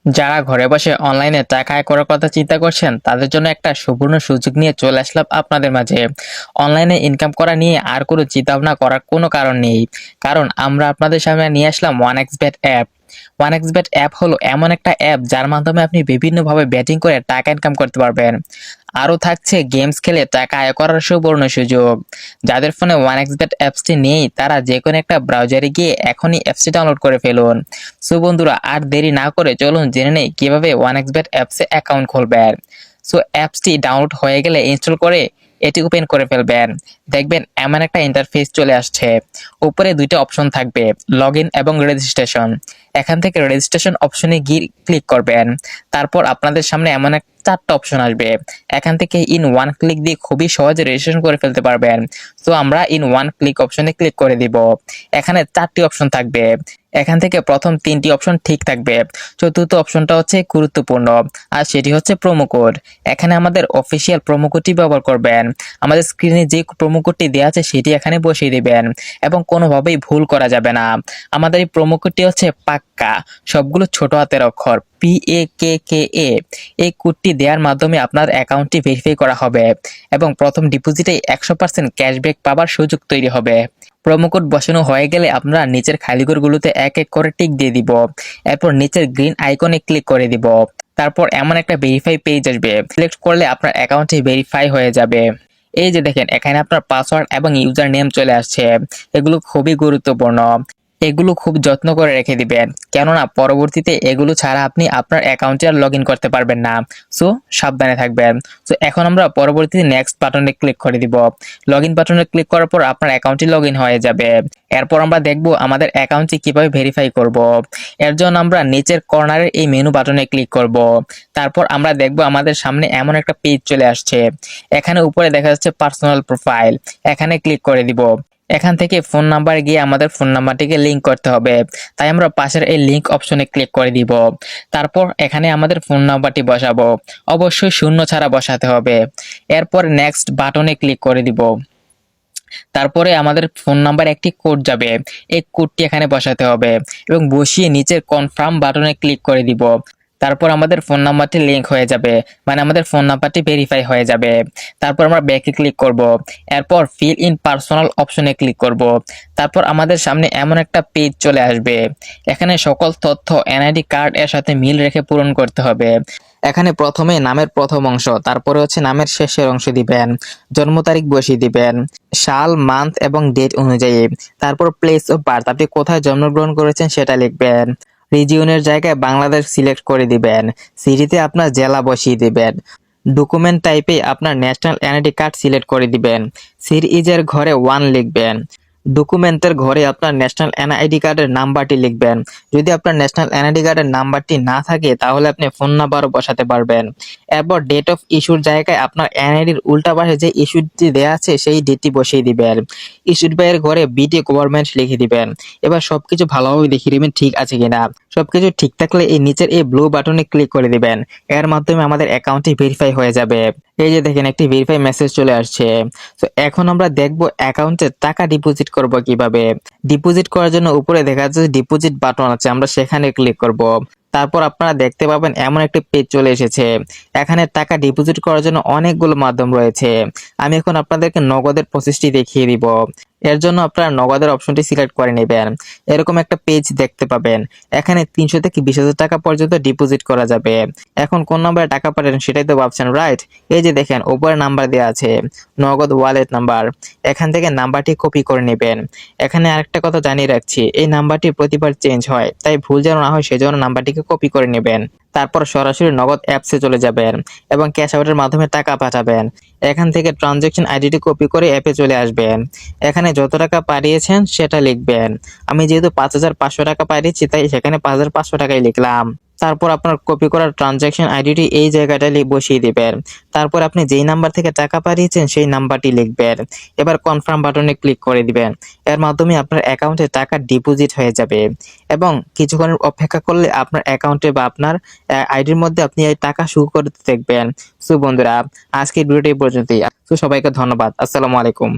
যারা ঘরে বসে অনলাইনে টাকা আয় করার কথা চিন্তা করছেন তাদের জন্য একটা সুবর্ণ সুযোগ নিয়ে চলে আসলাম আপনাদের মাঝে। অনলাইনে ইনকাম করা নিয়ে আর কোনো চিন্তা ভাবনা করার কোনো কারণ নেই, কারণ আমরা আপনাদের সামনে নিয়ে আসলাম OneXBet অ্যাপ। OneXBet অ্যাপ হলো এমন একটা অ্যাপ যার মাধ্যমে আপনি বিভিন্নভাবে ব্যাটিং করে টাকা ইনকাম করতে পারবেন। আরও থাকছে গেমস খেলে টাকা আয় করার সুবর্ণ সুযোগ। যাদের ফোনে OneXBet অ্যাপসটি নেই তারা যে কোনো একটা ব্রাউজারে গিয়ে এখনই অ্যাপসটি ডাউনলোড করে ফেলুন। সো বন্ধুরা, আর দেরি না করে চলুন জেনে নেই কিভাবে OneXBet অ্যাপসে অ্যাকাউন্ট খুলবেন। সো অ্যাপসটি ডাউনলোড হয়ে গেলে ইনস্টল করে এটি ওপেন করে ফেলবেন। দেখবেন এমন একটা ইন্টারফেস চলে আসছে। উপরে দুইটা অপশন থাকবে, লগ ইন এবং রেজিস্ট্রেশন। এখান থেকে রেজিস্ট্রেশন অপশনে গিয়ে ক্লিক করবেন। তারপর আপনাদের সামনে এমন এক চারটা অপশন আসবে। এখান থেকে ইন ওয়ান ক্লিক দিয়ে খুবই সহজে রেজিস্ট্রেশন করে ফেলতে পারবেন। তো আমরা ইন ওয়ান ক্লিক অপশনে ক্লিক করে দিব। এখানে চারটি অপশন থাকবে। এখান থেকে প্রথম তিনটি অপশন ঠিক থাকবে, চতুর্থ অপশনটা হচ্ছে গুরুত্বপূর্ণ, আর সেটি হচ্ছে প্রোমো কোড। এখানে আমাদের অফিসিয়াল প্রোমো কোডটি ব্যবহার করবেন। আমাদের স্ক্রিনে যে প্রোমো কোডটি দেওয়া আছে সেটি এখানে বসিয়ে দিবেন এবং কোনোভাবেই ভুল করা যাবে না। আমাদের এই প্রোমো কোডটি হচ্ছে পাক্কা, সবগুলো ছোট হাতের অক্ষর PAKKA। এই কোডটি দেওয়ার মাধ্যমে আপনার অ্যাকাউন্টটি ভেরিফাই করা হবে এবং প্রথম ডিপোজিটে 100% ক্যাশব্যাক পাবার সুযোগ তৈরি হবে। প্রোমো কোড বসানো হয়ে গেলে আপনারা নিচের খালি ঘরগুলোতে এক এক করে টিক দিয়ে দিব। এরপর নিচের গ্রিন আইকনে ক্লিক করে দিব। তারপর এমন একটা ভেরিফাই পেজ আসবে, সিলেক্ট করলে আপনার অ্যাকাউন্টটি ভেরিফাই হয়ে যাবে। এই যে দেখেন এখানে আপনার পাসওয়ার্ড এবং ইউজার নেম চলে আসছে। এগুলো খুবই গুরুত্বপূর্ণ, এগুলো খুব যত্ন করে রেখে দিবেন, কেননা পরবর্তীতে এগুলো ছাড়া আপনি আপনার অ্যাকাউন্টে আর লগ ইন করতে পারবেন না। সো সাবধানে থাকবেন। সো এখন আমরা পরবর্তীতে নেক্সট বাটনে ক্লিক করে দিব। লগ ইন বাটনে ক্লিক করার পর আপনার অ্যাকাউন্টটি লগ ইন হয়ে যাবে। এরপর আমরা দেখব আমাদের অ্যাকাউন্টটি কিভাবে ভেরিফাই করব। এর জন্য আমরা নিচের কর্নারের এই মেনু বাটনে ক্লিক করব। তারপর আমরা দেখব আমাদের সামনে এমন একটা পেজ চলে আসছে। এখানে উপরে দেখা যাচ্ছে পার্সোনাল প্রোফাইল, এখানে ক্লিক করে দিব। এখান থেকে ফোন নাম্বার গিয়ে আমাদের ফোন নাম্বারটিকে লিংক করতে হবে, তাই আমরা পাশের এই লিংক অপশনে ক্লিক করে দিব। তারপর এখানে আমাদের ফোন নাম্বারটি বসাবো, অবশ্যই শূন্য ছাড়া বসাতে হবে। এরপর নেক্সট বাটনে ক্লিক করে দিব। তারপরে আমাদের ফোন নাম্বার একটি কোড যাবে, এই কোডটি এখানে বসাতে হবে এবং বসিয়ে নিচের কনফার্ম বাটনে ক্লিক করে দিব। তারপর আমাদের ফোন নাম্বারটি লিংক হয়ে যাবে, মানে আমাদের ফোন নাম্বারটি ভেরিফাই হয়ে যাবে। তারপর আমরা ব্যাকে ক্লিক করব। এরপর ফিল ইন পার্সোনাল অপশনে ক্লিক করব। তারপর আমাদের সামনে এমন একটা পেজ চলে আসবে। এখানে সকল তথ্য এনআইডি কার্ড এর সাথে মিল রেখে পূরণ করতে হবে। এখানে প্রথমে নামের প্রথম অংশ, তারপরে হচ্ছে নামের শেষের অংশ দিবেন, জন্ম তারিখ বসিয়ে দিবেন, সাল, মান্থ এবং ডেট অনুযায়ী। তারপর প্লেস অফ বার্থ, আপনি কোথায় জন্মগ্রহণ করেছেন সেটা লিখবেন। রিজিয়নের জায়গায় বাংলাদেশ সিলেক্ট করে দিবেন। সিটিতে আপনার জেলা বসিয়ে দিবেন। ডকুমেন্ট টাইপে আপনার ন্যাশনাল এনআইডি কার্ড সিলেক্ট করে দিবেন। সিরিজের ঘরে 1 লিখবেন। ডকুমেন্টের ঘরে আপনার ন্যাশনাল এনআইডি কার্ডের নাম্বারটি লিখবেন। যদি আপনার ন্যাশনাল এনআইডি কার্ডের নাম্বারটি না থাকে তাহলে আপনি ফোন নাম্বারও বসাতে পারবেন। এরপর ডেট অফ ইস্যুর জায়গায় আপনার এনআইডির উল্টা পাশে যে ইস্যুটি দেওয়া আছে সেই ডেটটি বসিয়ে দিবেন। ইস্যুড বাইয়ের ঘরে বিটি গভর্নমেন্ট লিখে দিবেন। এবার সবকিছু ভালোভাবে দেখিয়ে দিবেন ঠিক আছে কিনা। সবকিছু ঠিক থাকলে এই নিচের এই ব্লু বাটনে ক্লিক করে দিবেন। এর মাধ্যমে আমাদের অ্যাকাউন্টটি ভেরিফাই হয়ে যাবে। এই যে দেখেন একটি ভেরিফাই মেসেজ চলে আসছে। তো এখন আমরা দেখব অ্যাকাউন্টে টাকা ডিপোজিট করব কিভাবে। ডিপোজিট করার জন্য উপরে দেখা যাচ্ছে ডিপোজিট বাটন আছে, আমরা সেখানে ক্লিক করব। তারপর আপনারা দেখতে পাবেন এমন একটি পেজ চলে এসেছে। এখানে টাকা ডিপোজিট করার জন্য অনেকগুলো মাধ্যম রয়েছে। আমি এখন আপনাদেরকে নগদের প্রসেসটি দেখিয়ে দিব। এর জন্য আপনারা নগদের অপশনটি সিলেক্ট করে নেবেন। এরকম একটা পেজ দেখতে পাবেন। এখানে 300 থেকে 20,000 টাকা পর্যন্ত ডিপোজিট করা যাবে। এখন কোন নম্বরে টাকা পাঠাবেন সেটাই তো ভাবছেন, রাইট? এই যে দেখেন উপরে নাম্বার দেওয়া আছে, নগদ ওয়ালেট নাম্বার। এখান থেকে নাম্বারটি কপি করে নেবেন। এখানে আরেকটা কথা জানিয়ে রাখছি, এই নাম্বারটি প্রতিবার চেঞ্জ হয়, তাই ভুল যেন না হয় সেজন্য নাম্বারটিকে কপি করে নেবেন। তারপর সরাসরি নগদ অ্যাপসে চলে যাবেন এবং ক্যাশ আউটের মাধ্যমে টাকা পাঠাবেন। এখান থেকে ট্রানজ্যাকশন আইডিটি কপি করে অ্যাপে চলে আসবেন। এখানে যত টাকা পাঠিয়েছেন সেটা লিখবেন। আমি যেহেতু 5,500 টাকা পাঠিয়েছি তাই সেখানে 5,500 টাকাই লিখলাম। তারপর আপনার কপি করা ট্রানজ্যাকশন আইডিটি এই জায়গাটায় বসিয়ে দিবেন। তারপর আপনি যেই নাম্বার থেকে টাকা পাঠিয়েছেন সেই নাম্বারটি লিখবেন। এবার কনফার্ম বাটনে ক্লিক করে দিবেন। এর মাধ্যমে আপনার অ্যাকাউন্টে টাকা ডিপোজিট হয়ে যাবে এবং কিছুক্ষণের অপেক্ষা করলে আপনার অ্যাকাউন্টে বা আপনার আইডির মধ্যে আপনি এই টাকা শো করতে দেখবেন। সো বন্ধুরা, আজকের ভিডিওটি এই পর্যন্তই। সো সবাইকে ধন্যবাদ। আসসালামু আলাইকুম।